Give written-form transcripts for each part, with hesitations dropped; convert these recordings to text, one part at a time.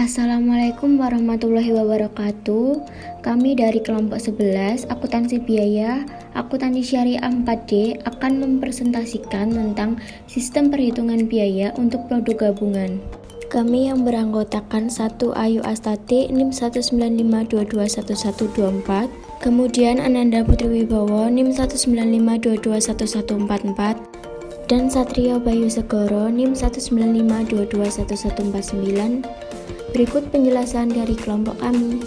Assalamualaikum warahmatullahi wabarakatuh. Kami dari kelompok 11 Akuntansi Biaya Akuntansi Syariah 4D akan mempresentasikan tentang sistem perhitungan biaya untuk produk gabungan. Kami yang beranggotakan 1 Ayu Astati NIM 195221124, kemudian Ananda Putri Wibowo NIM 195221144, dan Satrio Bayu Segoro NIM 195221149. Berikut penjelasan dari kelompok kami.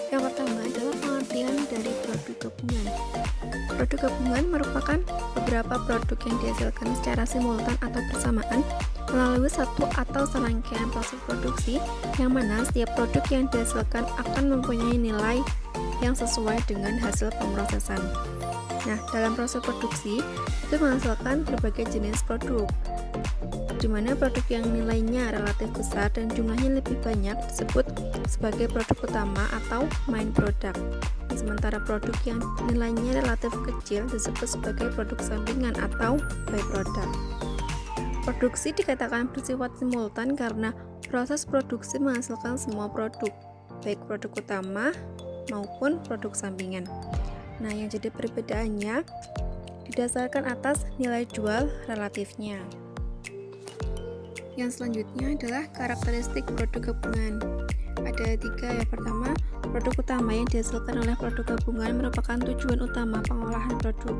Yang pertama adalah pengertian dari produk gabungan. Produk gabungan merupakan beberapa produk yang dihasilkan secara simultan atau bersamaan melalui satu atau serangkaian proses produksi, yang mana setiap produk yang dihasilkan akan mempunyai nilai yang sesuai dengan hasil pemrosesan. Nah, dalam proses produksi itu menghasilkan berbagai jenis produk, di mana produk yang nilainya relatif besar dan jumlahnya lebih banyak disebut sebagai produk utama atau main product. Sementara produk yang nilainya relatif kecil disebut sebagai produk sampingan atau by product. Produksi dikatakan bersifat simultan karena proses produksi menghasilkan semua produk, baik produk utama maupun produk sampingan. Nah, yang jadi perbedaannya didasarkan atas nilai jual relatifnya. Yang selanjutnya adalah karakteristik produk gabungan. Ada 3. Yang pertama, produk utama yang dihasilkan oleh produk gabungan merupakan tujuan utama pengolahan produk.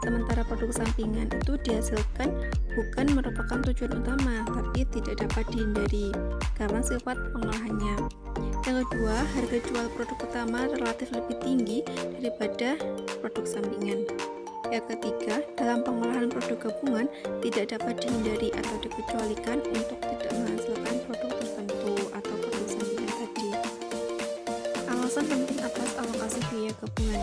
Sementara produk sampingan itu dihasilkan bukan merupakan tujuan utama, tapi tidak dapat dihindari karena sifat pengolahannya. Yang kedua, harga jual produk utama relatif lebih tinggi daripada produk sampingan. Yang ketiga, dalam pengolahan produk gabungan tidak dapat dihindari atau dikecualikan untuk tidak menghasilkan produk tertentu atau produk sampingan tadi. Alasan penting atas alokasi biaya gabungan.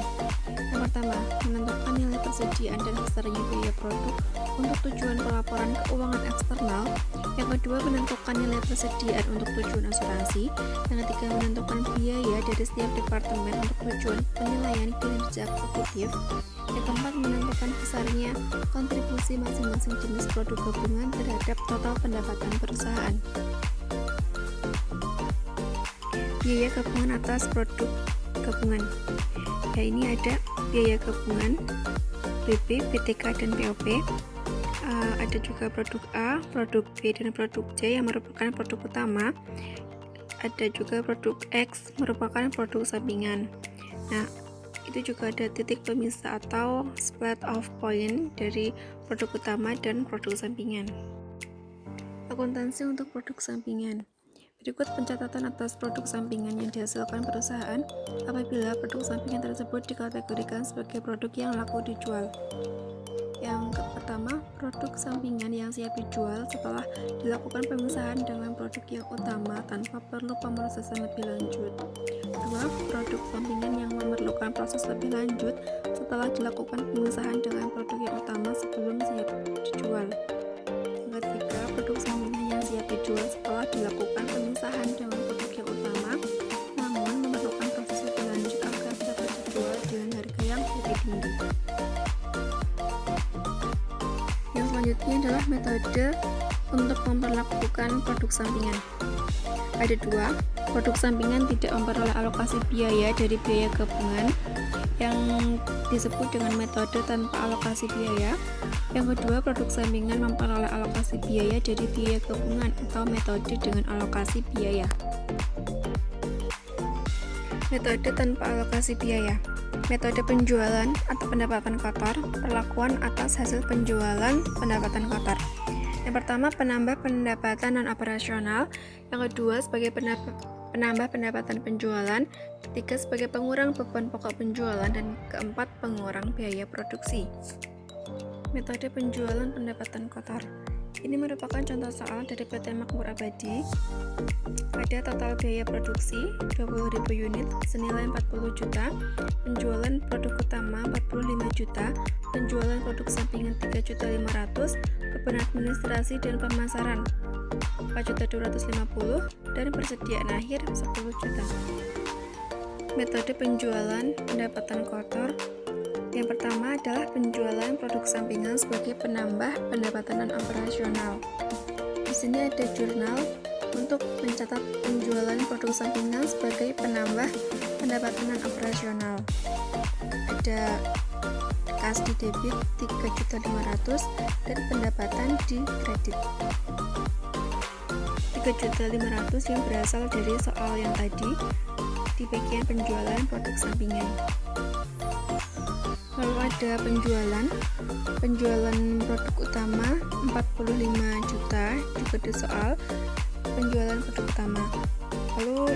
Yang pertama, menentukan nilai persediaan dan besarnya biaya produk untuk tujuan pelaporan keuangan eksternal. Yang kedua, menentukan nilai persediaan untuk tujuan asuransi. Yang ketiga, menentukan biaya dari setiap departemen untuk tujuan penilaian kinerja eksekutif. Yang keempat, menentukan besarnya kontribusi masing-masing jenis produk gabungan terhadap total pendapatan perusahaan. Biaya gabungan atas produk gabungan. Ya, ini ada biaya gabungan BB, BTK, dan POP. Ada juga produk A, produk B, dan produk C yang merupakan produk utama. Ada juga produk X merupakan produk sampingan. Nah, itu juga ada titik pemisah atau split off point dari produk utama dan produk sampingan. Akuntansi untuk produk sampingan. Berikut pencatatan atas produk sampingan yang dihasilkan perusahaan apabila produk sampingan tersebut dikategorikan sebagai produk yang laku dijual. Yang pertama, produk sampingan yang siap dijual setelah dilakukan pemisahan dengan produk yang utama tanpa perlu pemrosesan lebih lanjut. 2. Produk sampingan yang memerlukan proses lebih lanjut setelah dilakukan pemisahan dengan produk yang utama sebelum siap dijual. Yang ketiga, produk sampingan yang siap dijual setelah dilakukan pemisahan dengan produk yang utama namun memerlukan proses lebih lanjut agar dapat dijual dengan harga yang lebih tinggi. Yang selanjutnya adalah metode untuk memperlakukan produk sampingan. Ada 2. Produk sampingan tidak memperoleh alokasi biaya dari biaya gabungan yang disebut dengan metode tanpa alokasi biaya. Yang kedua, produk sampingan memperoleh alokasi biaya dari biaya gabungan atau metode dengan alokasi biaya. Metode tanpa alokasi biaya. Metode penjualan atau pendapatan kotor, perlakuan atas hasil penjualan pendapatan kotor. Yang pertama, penambah pendapatan non-operasional. Yang kedua, sebagai penambah pendapatan penjualan. Ketiga, sebagai pengurang beban pokok penjualan. Dan keempat, pengurang biaya produksi. Metode penjualan pendapatan kotor. Ini merupakan contoh soal dari PT Makmur Abadi. Ada total biaya produksi 20.000 unit senilai 40 juta, penjualan produk utama 45 juta, penjualan produk sampingan 3.500.000, beban administrasi dan pemasaran 4.250.000, dan persediaan akhir 10 juta. Metode penjualan pendapatan kotor. Yang pertama adalah penjualan produk sampingan sebagai penambah pendapatan non operasional. Di sini ada jurnal, untuk mencatat penjualan produk sampingan sebagai penambah pendapatan non-operasional. Ada kas di debit 3.500.000 dan pendapatan di kredit 3.500.000 yang berasal dari soal yang tadi di bagian penjualan produk sampingan. Lalu ada penjualan produk utama 45 juta juga di soal penjualan produk utama. Lalu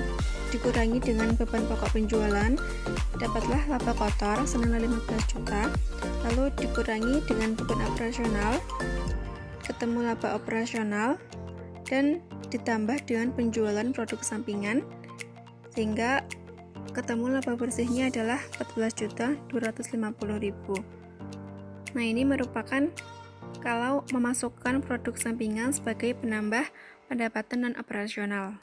dikurangi dengan beban pokok penjualan, dapatlah laba kotor senilai 15 juta. Lalu dikurangi dengan beban operasional, ketemu laba operasional, dan ditambah dengan penjualan produk sampingan, sehingga ketemu laba bersihnya adalah 14.250.000. Nah, ini merupakan kalau memasukkan produk sampingan sebagai penambah pendapatan non-operasional.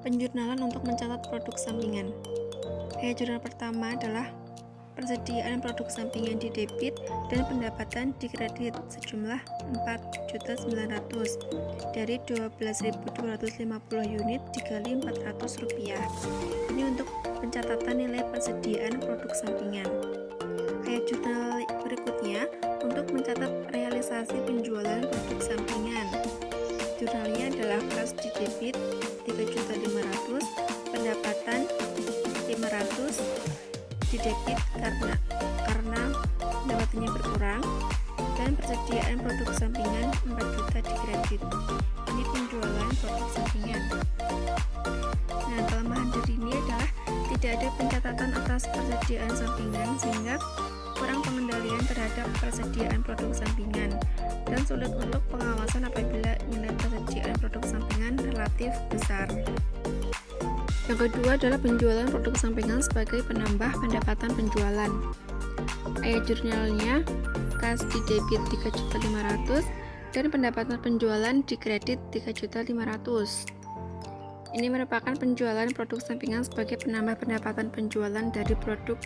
Penjurnalan untuk mencatat produk sampingan. Jurnal pertama adalah persediaan produk sampingan di debit dan pendapatan di kredit sejumlah 4.900.000 dari 12.250 unit dikali Rp400. Ini untuk pencatatan nilai persediaan produk sampingan. Jurnal berikutnya untuk mencatat realisasi penjualan produk sampingan. Jurnalnya adalah kas di debit 3.500.000, pendapatan 500 di debit karena pendapatannya berkurang, dan persediaan produk sampingan 4 juta di kredit. Ini penjualan produk sampingan. Nah, kelemahan dari ini adalah tidak ada pencatatan atas persediaan sampingan, sehingga kurang pengendalian terhadap persediaan produk sampingan dan sulit untuk pengawasan apabila nilai persediaan produk sampingan relatif besar. Yang kedua adalah penjualan produk sampingan sebagai penambah pendapatan penjualan. Jurnalnya kas di debit 3.500.000 dan pendapatan penjualan di kredit 3.500.000. Ini merupakan penjualan produk sampingan sebagai penambah pendapatan penjualan dari produk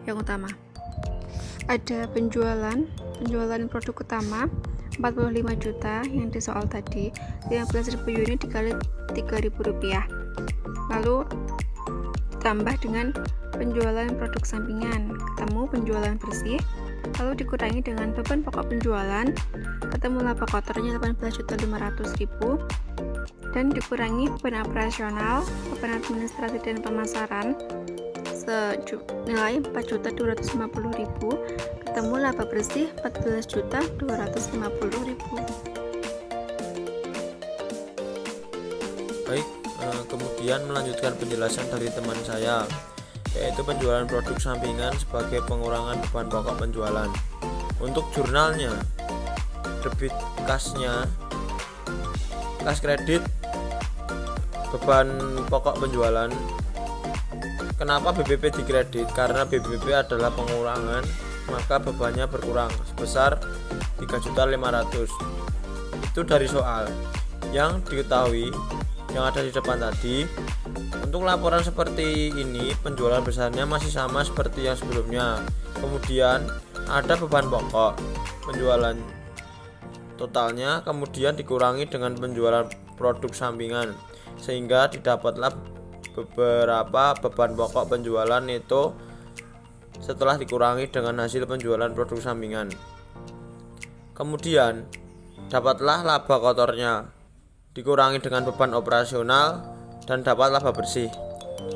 yang utama. Ada penjualan produk utama 45 juta yang di soal tadi, 15.000 unit dikali Rp3.000. Lalu ditambah dengan penjualan produk sampingan, ketemu penjualan bersih, lalu dikurangi dengan beban pokok penjualan, ketemu laba kotornya 18.500.000, dan dikurangi beban operasional, beban administrasi dan pemasaran senilai 4.250.000, ketemu laba bersih 14.250.000. Baik, kemudian melanjutkan penjelasan dari teman saya, yaitu penjualan produk sampingan sebagai pengurangan beban pokok penjualan. Untuk jurnalnya, debit kasnya, kas kredit, beban pokok penjualan. Kenapa BPP dikredit? Karena BPP adalah pengurangan, maka bebannya berkurang sebesar 3.500.000. Itu dari soal. Yang diketahui yang ada di depan tadi, untuk laporan seperti ini penjualan besarnya masih sama seperti yang sebelumnya. Kemudian ada beban pokok penjualan totalnya, kemudian dikurangi dengan penjualan produk sampingan, sehingga didapatlah beberapa beban pokok penjualan itu setelah dikurangi dengan hasil penjualan produk sampingan. Kemudian dapatlah laba kotornya dikurangi dengan beban operasional dan dapat laba bersih.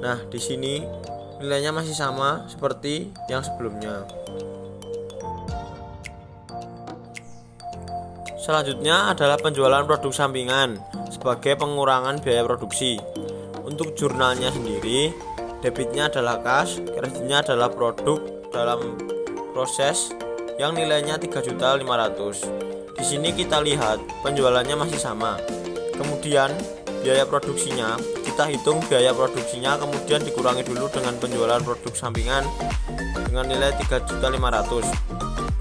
Nah, di sini nilainya masih sama seperti yang sebelumnya. Selanjutnya adalah penjualan produk sampingan sebagai pengurangan biaya produksi. Untuk jurnalnya sendiri, debitnya adalah kas, kreditnya adalah produk dalam proses yang nilainya 3.500.000. Di sini kita lihat penjualannya masih sama. Kemudian biaya produksinya, kita hitung biaya produksinya, kemudian dikurangi dulu dengan penjualan produk sampingan dengan nilai 3.500.000.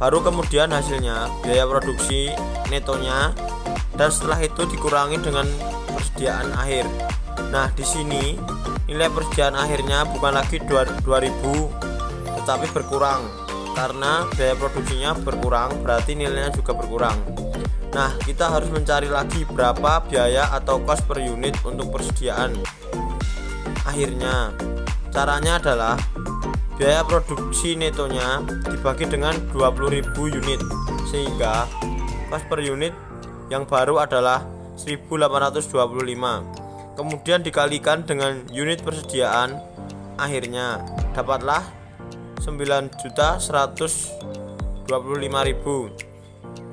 Baru kemudian hasilnya, biaya produksi netonya, dan setelah itu dikurangi dengan persediaan akhir. Nah, di sini nilai persediaan akhirnya bukan lagi 2.000 tetapi berkurang karena biaya produksinya berkurang, berarti nilainya juga berkurang. Nah, kita harus mencari lagi berapa biaya atau kos per unit untuk persediaan akhirnya. Caranya adalah biaya produksi netonya dibagi dengan 20.000 unit, sehingga kos per unit yang baru adalah 1.825. Kemudian dikalikan dengan unit persediaan akhirnya, dapatlah 9.125.000.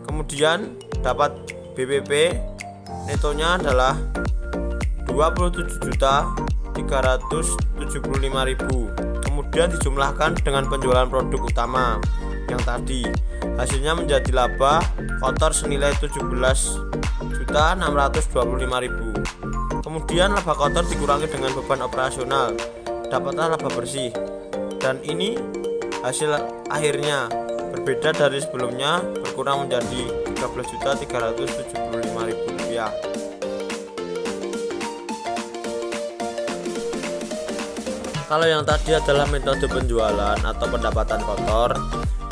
Kemudian dapat BPP netonya adalah 27.375.000. Kemudian dijumlahkan dengan penjualan produk utama yang tadi, hasilnya menjadi laba kotor senilai 17.625.000. Kemudian laba kotor dikurangi dengan beban operasional, dapatlah laba bersih. Dan ini hasil akhirnya, berbeda dari sebelumnya, berkurang menjadi 13.375.000 rupiah. Kalau yang tadi adalah metode penjualan atau pendapatan kotor.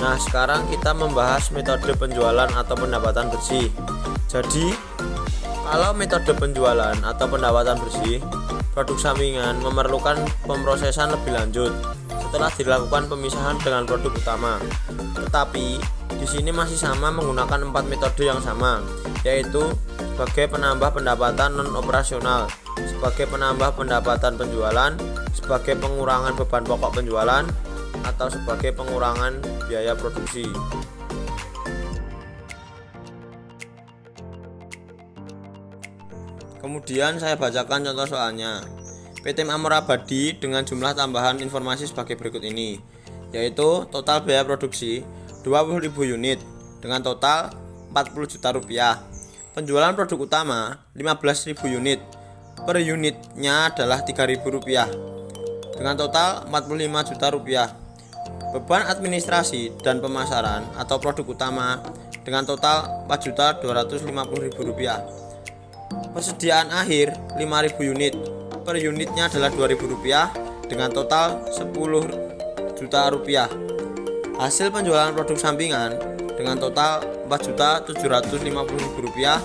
Nah, sekarang kita membahas metode penjualan atau pendapatan bersih. Jadi, kalau metode penjualan atau pendapatan bersih, produk sampingan memerlukan pemrosesan lebih lanjut setelah dilakukan pemisahan dengan produk utama. Tetapi di sini masih sama menggunakan 4 metode yang sama, yaitu sebagai penambah pendapatan non operasional, sebagai penambah pendapatan penjualan, sebagai pengurangan beban pokok penjualan, atau sebagai pengurangan biaya produksi. Kemudian saya bacakan contoh soalnya. PT Makmur Abadi dengan jumlah tambahan informasi sebagai berikut ini, yaitu total biaya produksi 20.000 unit dengan total 40 juta rupiah. Penjualan produk utama 15.000 unit, per unitnya adalah 3.000 rupiah dengan total 45 juta rupiah. Beban administrasi dan pemasaran atau produk utama dengan total 4.250.000 rupiah. Persediaan akhir 5.000 unit, per unitnya adalah 2.000 rupiah dengan total 10 juta rupiah. Hasil penjualan produk sampingan dengan total 4.750.000 rupiah.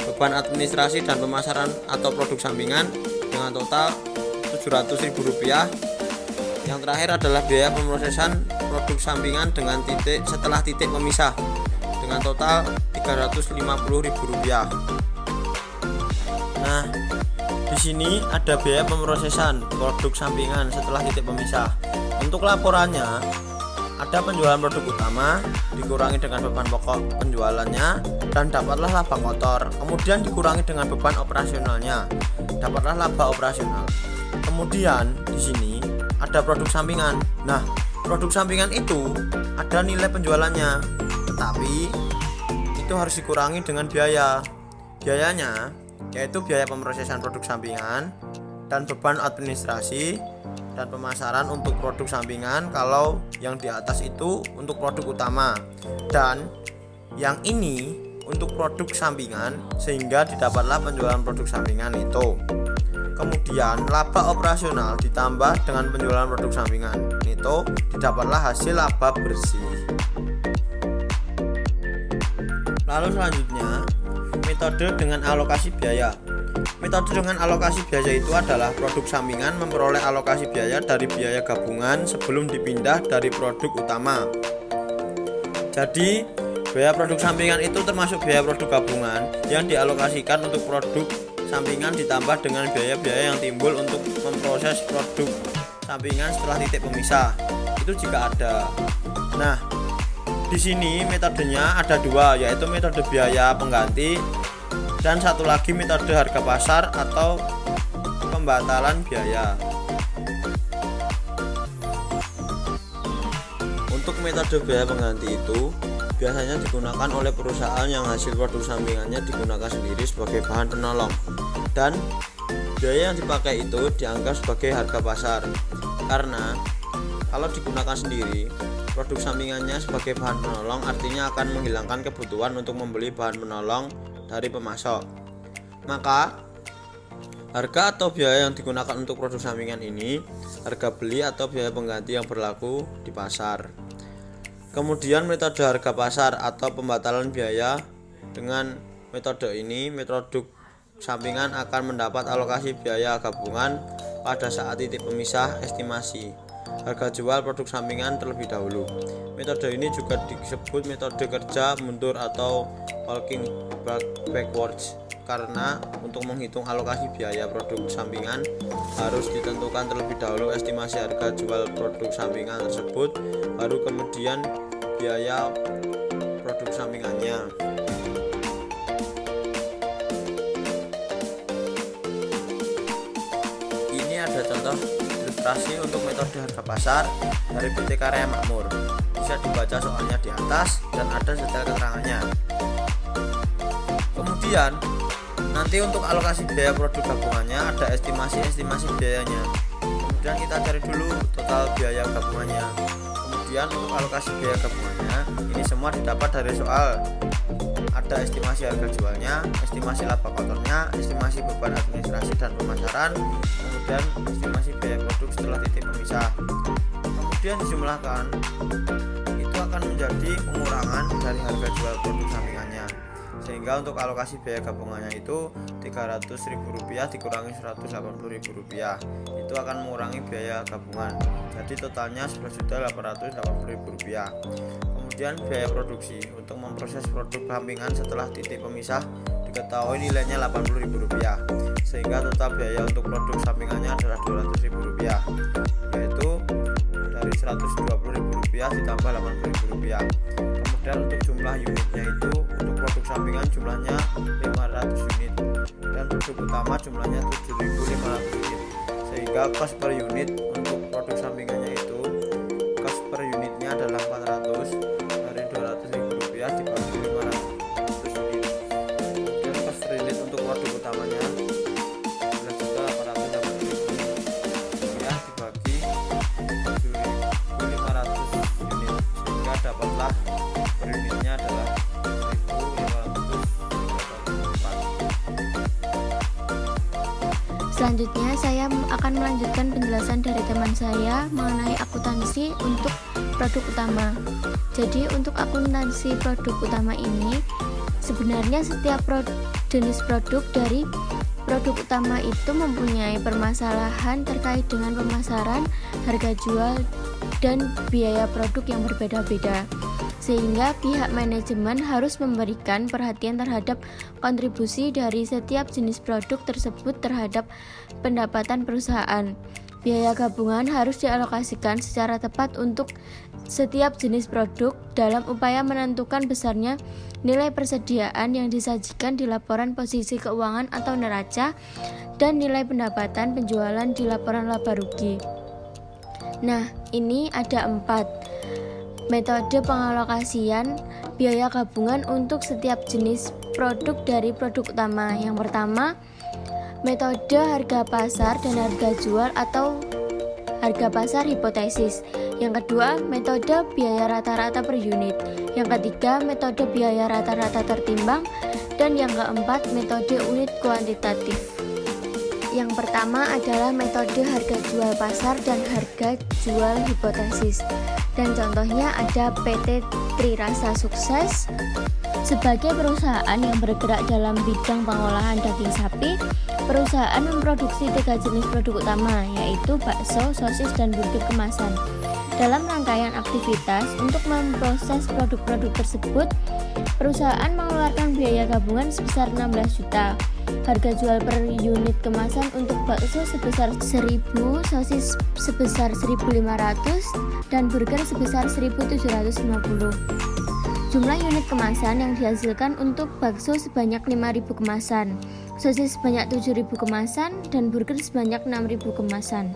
Beban administrasi dan pemasaran atau produk sampingan dengan total 700.000 rupiah. Yang terakhir adalah biaya pemrosesan produk sampingan dengan titik setelah titik pemisah dengan total 350.000 rupiah. Nah, di sini ada biaya pemrosesan produk sampingan setelah titik pemisah. Untuk laporannya, ada penjualan produk utama dikurangi dengan beban pokok penjualannya dan dapatlah laba kotor. Kemudian dikurangi dengan beban operasionalnya, dapatlah laba operasional. Kemudian di sini ada produk sampingan. Nah, produk sampingan itu ada nilai penjualannya, tetapi itu harus dikurangi dengan biaya. Biayanya yaitu biaya pemrosesan produk sampingan dan beban administrasi dan pemasaran untuk produk sampingan, kalau yang di atas itu untuk produk utama dan yang ini untuk produk sampingan, sehingga didapatlah penjualan produk sampingan itu. Kemudian laba operasional ditambah dengan penjualan produk sampingan itu, didapatlah hasil laba bersih. Lalu selanjutnya, metode dengan alokasi biaya. Metode dengan alokasi biaya itu adalah produk sampingan memperoleh alokasi biaya dari biaya gabungan sebelum dipindah dari produk utama. Jadi, biaya produk sampingan itu termasuk biaya produk gabungan yang dialokasikan untuk produk sampingan ditambah dengan biaya-biaya yang timbul untuk memproses produk sampingan setelah titik pemisah. Itu jika ada. Nah, di sini metodenya ada dua, yaitu metode biaya pengganti dan satu lagi metode harga pasar atau pembatalan biaya. Untuk metode biaya pengganti itu biasanya digunakan oleh perusahaan yang hasil produk sampingannya digunakan sendiri sebagai bahan penolong, dan biaya yang dipakai itu dianggap sebagai harga pasar. Karena kalau digunakan sendiri, produk sampingannya sebagai bahan penolong artinya akan menghilangkan kebutuhan untuk membeli bahan penolong dari pemasok. Maka harga atau biaya yang digunakan untuk produk sampingan ini harga beli atau biaya pengganti yang berlaku di pasar. Kemudian metode harga pasar atau pembatalan biaya Dengan metode ini, produk sampingan akan mendapat alokasi biaya gabungan pada saat titik pemisah estimasi harga jual produk sampingan terlebih dahulu. Metode ini juga disebut metode kerja mundur atau working backwards, karena untuk menghitung alokasi biaya produk sampingan harus ditentukan terlebih dahulu estimasi harga jual produk sampingan tersebut, baru kemudian biaya produk sampingannya. Ini ada contoh ilustrasi untuk metode harga pasar dari PT Karya Makmur. Bisa dibaca soalnya di atas dan ada detail keterangannya. Kemudian nanti untuk alokasi biaya produk gabungannya ada estimasi biayanya. Kemudian kita cari dulu total biaya gabungannya. Kemudian untuk alokasi biaya gabungannya ini semua didapat dari soal. Ada estimasi harga jualnya, estimasi laba kotornya, estimasi beban administrasi dan pemasaran, kemudian estimasi biaya produk setelah titik pemisah. Kemudian dijumlahkan, itu akan menjadi pengurangan dari harga jual produk sampingannya. Sehingga untuk alokasi biaya gabungannya itu Rp300.000 dikurangi Rp180.000, itu akan mengurangi biaya gabungan. Jadi totalnya Rp11.880.000. Kemudian biaya produksi untuk memproses produk sampingan setelah titik pemisah diketahui nilainya Rp80.000, sehingga total biaya untuk produk sampingannya adalah Rp200.000, yaitu dari Rp120.000 ditambah Rp80.000. Kemudian untuk jumlah unitnya itu untuk produk sampingan jumlahnya 500 unit dan produk utama jumlahnya 7.500 unit, sehingga cost per unit untuk produk sampingannya itu cost per unitnya adalah 400 dari Rp200.000 dibagi 500 unit. Dan cost per unit untuk produk utamanya 11.880.000 dibagi 7.500 unit, sehingga dapatlah per unitnya adalah 1.594. Selanjutnya saya akan melanjutkan penjelasan dari teman saya mengenai akuntansi untuk produk utama. Jadi untuk akuntansi produk utama ini sebenarnya setiap jenis produk dari produk utama itu mempunyai permasalahan terkait dengan pemasaran, harga jual, dan biaya produk yang berbeda-beda. Sehingga pihak manajemen harus memberikan perhatian terhadap kontribusi dari setiap jenis produk tersebut terhadap pendapatan perusahaan. Biaya gabungan harus dialokasikan secara tepat untuk setiap jenis produk dalam upaya menentukan besarnya nilai persediaan yang disajikan di laporan posisi keuangan atau neraca dan nilai pendapatan penjualan di laporan laba rugi. Nah, ini ada 4 metode pengalokasian biaya gabungan untuk setiap jenis produk dari produk utama. Yang pertama, metode harga pasar dan harga jual atau harga pasar hipotesis. Yang kedua, metode biaya rata-rata per unit. Yang ketiga, metode biaya rata-rata tertimbang. Dan yang keempat, metode unit kuantitatif. Yang pertama adalah metode harga jual pasar dan harga jual hipotesis. Dan contohnya ada PT Trirasa Sukses. Sebagai perusahaan yang bergerak dalam bidang pengolahan daging sapi, perusahaan memproduksi 3 jenis produk utama, yaitu bakso, sosis, dan burger kemasan. Dalam rangkaian aktivitas untuk memproses produk-produk tersebut, perusahaan mengeluarkan biaya gabungan sebesar 16 juta. Harga jual per unit kemasan untuk bakso sebesar 1.000, sosis sebesar 1.500, dan burger sebesar 1.750. Jumlah unit kemasan yang dihasilkan untuk bakso sebanyak 5.000 kemasan, sosis sebanyak 7.000 kemasan, dan burger sebanyak 6.000 kemasan.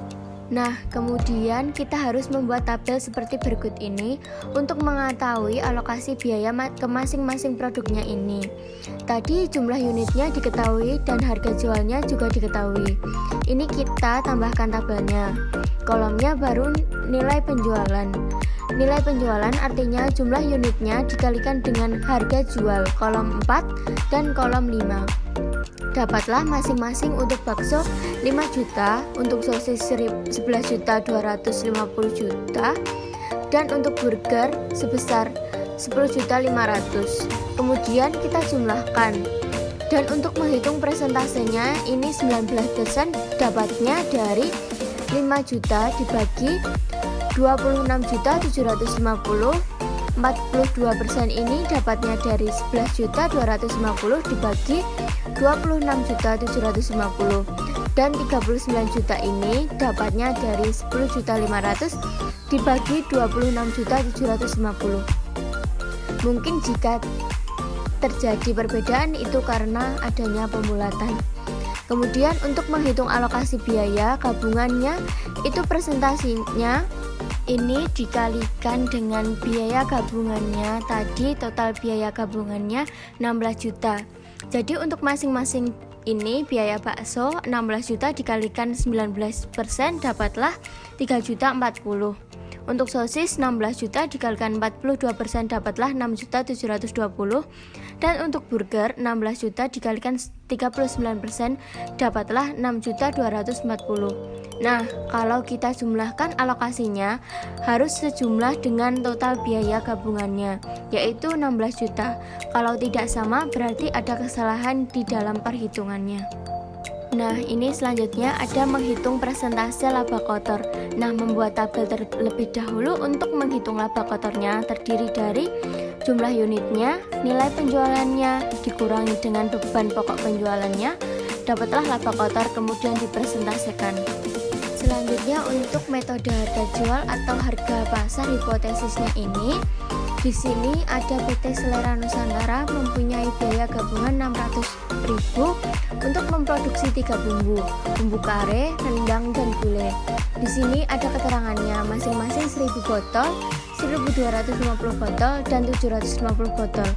Nah, kemudian kita harus membuat tabel seperti berikut ini untuk mengetahui alokasi biaya ke masing-masing produknya ini. Tadi jumlah unitnya diketahui dan harga jualnya juga diketahui. Ini kita tambahkan tabelnya. Kolomnya baru nilai penjualan. Nilai penjualan artinya jumlah unitnya dikalikan dengan harga jual, kolom 4 dan kolom 5. Dapatlah masing-masing untuk bakso 5 juta, untuk sosis 11.250.000, dan untuk burger sebesar 10.500.000. Kemudian kita jumlahkan. Dan untuk menghitung persentasenya, ini 19% dapatnya dari 5 juta dibagi 26.750. 42% ini dapatnya dari 11.250 dibagi 26.750. Dan 39 juta ini dapatnya dari 10.500 dibagi 26.750. Mungkin jika terjadi perbedaan itu karena adanya pembulatan. Kemudian untuk menghitung alokasi biaya gabungannya, itu presentasinya ini dikalikan dengan biaya gabungannya tadi, total biaya gabungannya 16 juta. Jadi untuk masing-masing ini biaya bakso 16 juta dikalikan 19% dapatlah 3 juta 40. Untuk sosis 16 juta dikalikan 42% dapatlah 6.720. Dan untuk burger 16 juta dikalikan 39% dapatlah 6.240. Nah, kalau kita jumlahkan alokasinya harus sejumlah dengan total biaya gabungannya, yaitu 16 juta. Kalau tidak sama berarti ada kesalahan di dalam perhitungannya. Nah, ini selanjutnya ada menghitung persentase laba kotor. Nah, membuat tabel terlebih dahulu untuk menghitung laba kotornya terdiri dari jumlah unitnya, nilai penjualannya dikurangi dengan beban pokok penjualannya, dapatlah laba kotor kemudian dipresentasikan. Selanjutnya untuk metode harga jual atau harga pasar hipotesisnya ini, di sini ada PT Selera Nusantara mempunyai biaya gabungan 600.000 untuk memproduksi 3 bumbu kare, rendang, dan gulai. Di sini ada keterangannya masing-masing 1000 botol, 1250 botol, dan 750 botol.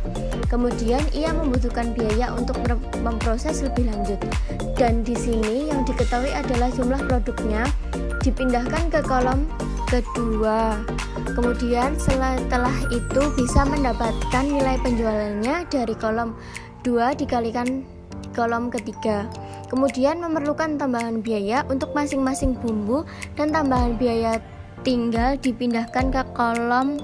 Kemudian ia membutuhkan biaya untuk memproses lebih lanjut. Dan di sini yang diketahui adalah jumlah produknya dipindahkan ke kolom kedua. Kemudian setelah itu bisa mendapatkan nilai penjualannya dari kolom 2 dikalikan kolom ketiga. Kemudian memerlukan tambahan biaya untuk masing-masing bumbu dan tambahan biaya tinggal dipindahkan ke kolom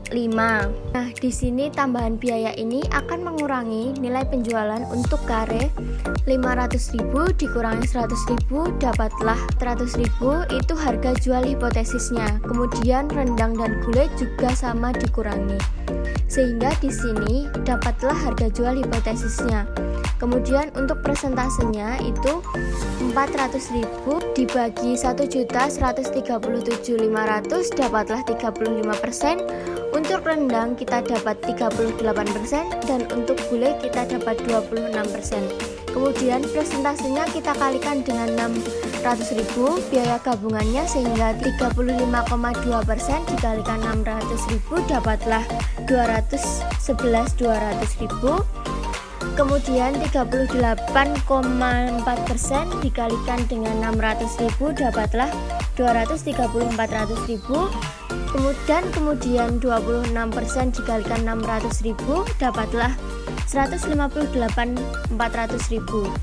5. Nah, di sini tambahan biaya ini akan mengurangi nilai penjualan untuk kare 500.000 dikurangi 100.000 dapatlah 100.000, itu harga jual hipotesisnya. Kemudian rendang dan gulai juga sama dikurangi. Sehingga di sini dapatlah harga jual hipotesisnya. Kemudian untuk persentasenya itu 400.000 dibagi 1.137.500 dapatlah 35%. Untuk rendang kita dapat 38% dan untuk gulai kita dapat 26%. Kemudian presentasinya kita kalikan dengan 600.000 biaya gabungannya sehingga 35,2% dikalikan 600.000 dapatlah 211.200.000. Kemudian 38,4% dikalikan dengan 600.000 dapatlah 234.000. Kemudian 26% dikalikan 600.000 dapatlah 158.400.000.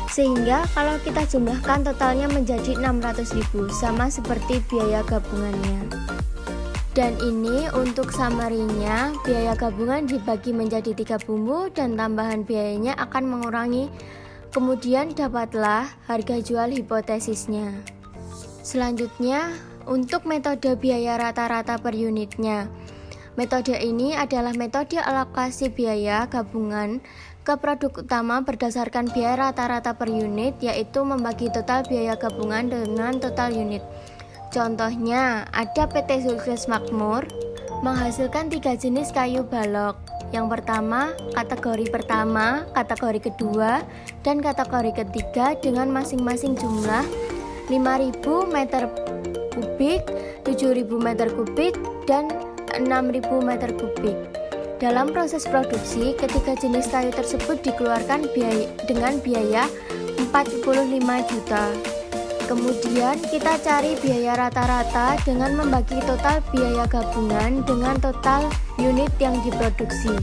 Sehingga kalau kita jumlahkan totalnya menjadi 600.000 sama seperti biaya gabungannya. Dan ini untuk summary-nya, biaya gabungan dibagi menjadi 3 bumbu dan tambahan biayanya akan mengurangi. Kemudian dapatlah harga jual hipotesisnya. Selanjutnya untuk metode biaya rata-rata per unitnya. Metode ini adalah metode alokasi biaya gabungan ke produk utama berdasarkan biaya rata-rata per unit, yaitu membagi total biaya gabungan dengan total unit. Contohnya, ada PT Sukses Makmur menghasilkan 3 jenis kayu balok. Yang pertama, kategori pertama, kategori kedua, dan kategori ketiga dengan masing-masing jumlah 5.000 meter kubik, 7.000 meter kubik, dan 6.000 meter kubik. Dalam proses produksi, ketiga jenis kayu tersebut dikeluarkan dengan biaya 45 juta. Kemudian kita cari biaya rata-rata dengan membagi total biaya gabungan dengan total unit yang diproduksi.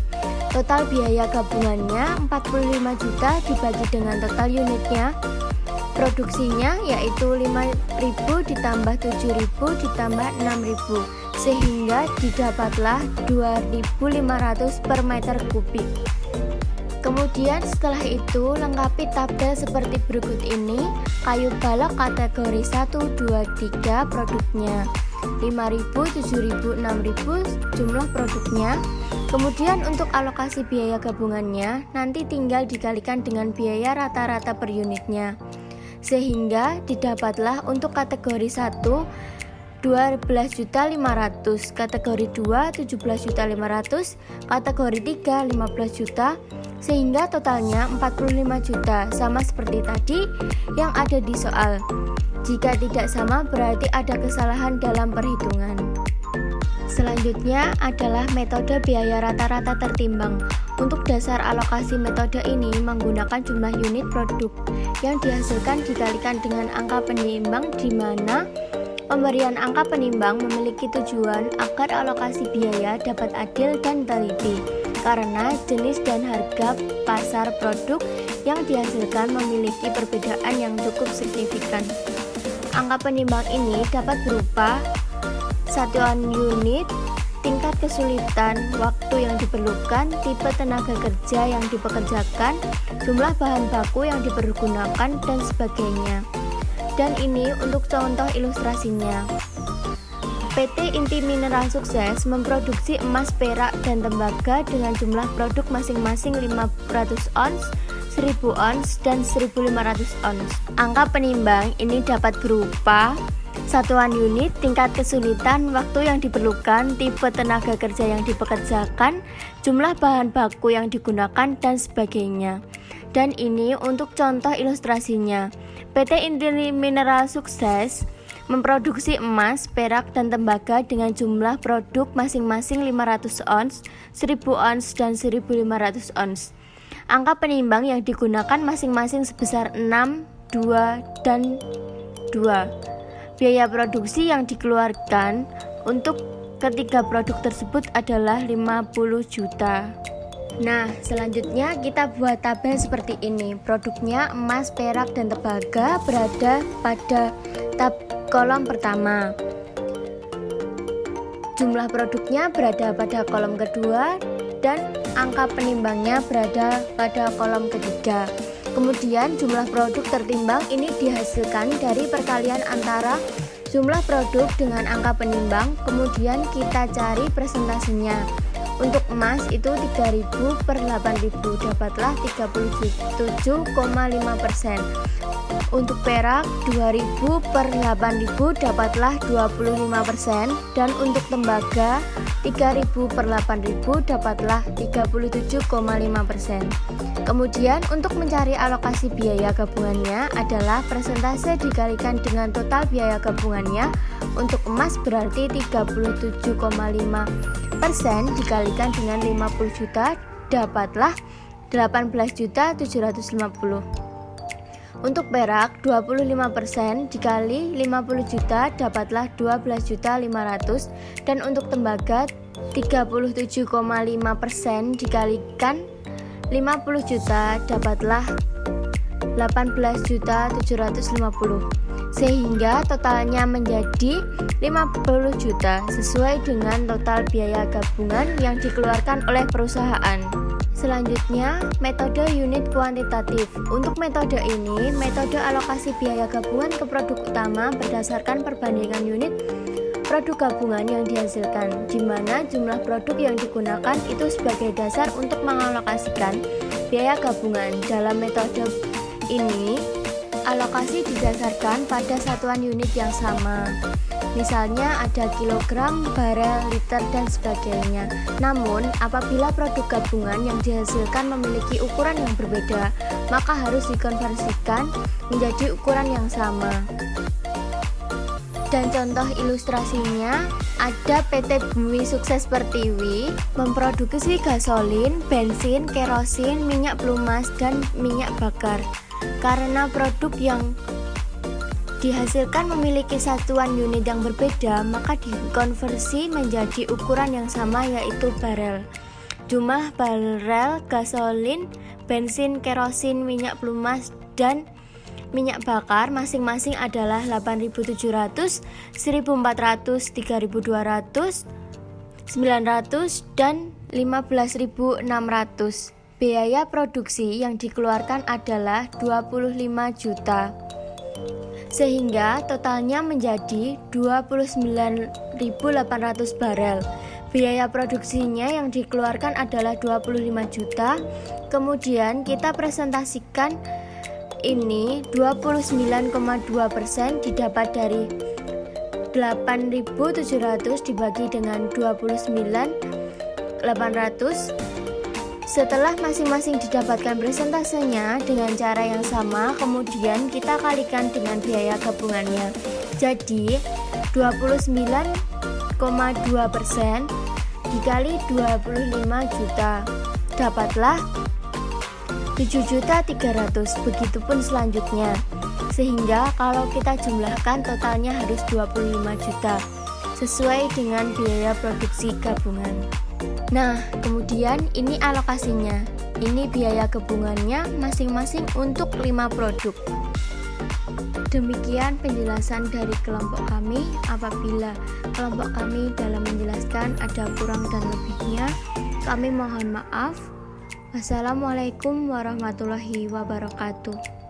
Total biaya gabungannya 45 juta dibagi dengan total unitnya. Produksinya yaitu 5.000 ditambah 7.000 ditambah 6.000 sehingga didapatlah 2.500 per meter kubik. Kemudian setelah itu lengkapi tabel seperti berikut ini. Kayu balok kategori 1, 2, 3 produknya 5.000, 7.000, 6.000 jumlah produknya. Kemudian untuk alokasi biaya gabungannya nanti tinggal dikalikan dengan biaya rata-rata per unitnya, sehingga didapatlah untuk kategori 1 12.500, kategori 2 17.500, kategori 3 15 juta, sehingga totalnya 45 juta, sama seperti tadi yang ada di soal. Jika tidak sama berarti ada kesalahan dalam perhitungan. Selanjutnya adalah metode biaya rata-rata tertimbang. Untuk dasar alokasi metode ini menggunakan jumlah unit produk yang dihasilkan dikalikan dengan angka penimbang, di mana pemberian angka penimbang memiliki tujuan agar alokasi biaya dapat adil dan teliti, karena jenis dan harga pasar produk yang dihasilkan memiliki perbedaan yang cukup signifikan. Angka penimbang ini dapat berupa satuan unit, tingkat kesulitan, waktu yang diperlukan, tipe tenaga kerja yang dipekerjakan, jumlah bahan baku yang dipergunakan, dan sebagainya. Dan ini untuk contoh ilustrasinya. PT Inti Mineral Sukses memproduksi emas, perak, dan tembaga dengan jumlah produk masing-masing 500 ons, 1000 ons, dan 1500 ons. Angka penimbang ini dapat berupa satuan unit, tingkat kesulitan, waktu yang diperlukan, tipe tenaga kerja yang dipekerjakan, jumlah bahan baku yang digunakan, dan sebagainya. Dan ini untuk contoh ilustrasinya. PT Inti Mineral Sukses memproduksi emas, perak, dan tembaga dengan jumlah produk masing-masing 500 ons, 1000 ons, dan 1500 ons. Angka penimbang yang digunakan masing-masing sebesar 6, 2, dan 2. Biaya produksi yang dikeluarkan untuk ketiga produk tersebut adalah 50 juta. Nah, selanjutnya kita buat tabel seperti ini. Produknya emas, perak, dan tembaga berada pada kolom pertama. Jumlah produknya berada pada kolom kedua dan angka penimbangnya berada pada kolom ketiga. Kemudian jumlah produk tertimbang ini dihasilkan dari perkalian antara jumlah produk dengan angka penimbang. Kemudian kita cari persentasenya. Untuk emas itu 3.000 per 8.000 dapatlah 37,5%. Untuk perak 2.000 per 8.000 dapatlah 25%. Dan untuk tembaga 3.000 per 8.000 dapatlah 37,5%. Kemudian untuk mencari alokasi biaya gabungannya adalah persentase dikalikan dengan total biaya gabungannya. Untuk emas berarti 37,5% dikalikan dengan 50 juta dapatlah 18.750. Untuk perak 25% dikali 50 juta dapatlah 12.500. Dan untuk tembaga 37,5% dikalikan 50 juta dapatlah 18.750, sehingga totalnya menjadi 50 juta sesuai dengan total biaya gabungan yang dikeluarkan oleh perusahaan. Selanjutnya, metode unit kuantitatif. Untuk metode ini, metode alokasi biaya gabungan ke produk utama berdasarkan perbandingan unit produk gabungan yang dihasilkan, di mana jumlah produk yang digunakan itu sebagai dasar untuk mengalokasikan biaya gabungan. Dalam metode ini, alokasi didasarkan pada satuan unit yang sama. Misalnya ada kilogram, barel, liter, dan sebagainya. Namun, apabila produk gabungan yang dihasilkan memiliki ukuran yang berbeda, maka harus dikonversikan menjadi ukuran yang sama. Dan contoh ilustrasinya ada PT Bumi Sukses Pertiwi memproduksi gasolin, bensin, kerosin, minyak pelumas, dan minyak bakar. Karena produk yang dihasilkan memiliki satuan unit yang berbeda, maka dikonversi menjadi ukuran yang sama, yaitu barel. Jumlah barel gasolin, bensin, kerosin, minyak pelumas, dan minyak bakar masing-masing adalah 8.700, 1.400, 3.200, 900, dan 15.600. Biaya produksi yang dikeluarkan adalah 25 juta. Sehingga totalnya menjadi 29.800 barel. Biaya produksinya yang dikeluarkan adalah 25 juta. Kemudian kita presentasikan ini 29,2% didapat dari 8.700 dibagi dengan 29.800. Setelah masing-masing didapatkan persentasenya dengan cara yang sama, kemudian kita kalikan dengan biaya gabungannya. Jadi 29,2% dikali 25 juta dapatlah 7.300.000. Begitupun selanjutnya. Sehingga kalau kita jumlahkan totalnya harus 25 juta sesuai dengan biaya produksi gabungan. Nah, kemudian ini alokasinya. Ini biaya gabungannya masing-masing untuk 5 produk. Demikian penjelasan dari kelompok kami. Apabila kelompok kami dalam menjelaskan ada kurang dan lebihnya, kami mohon maaf. Wassalamualaikum warahmatullahi wabarakatuh.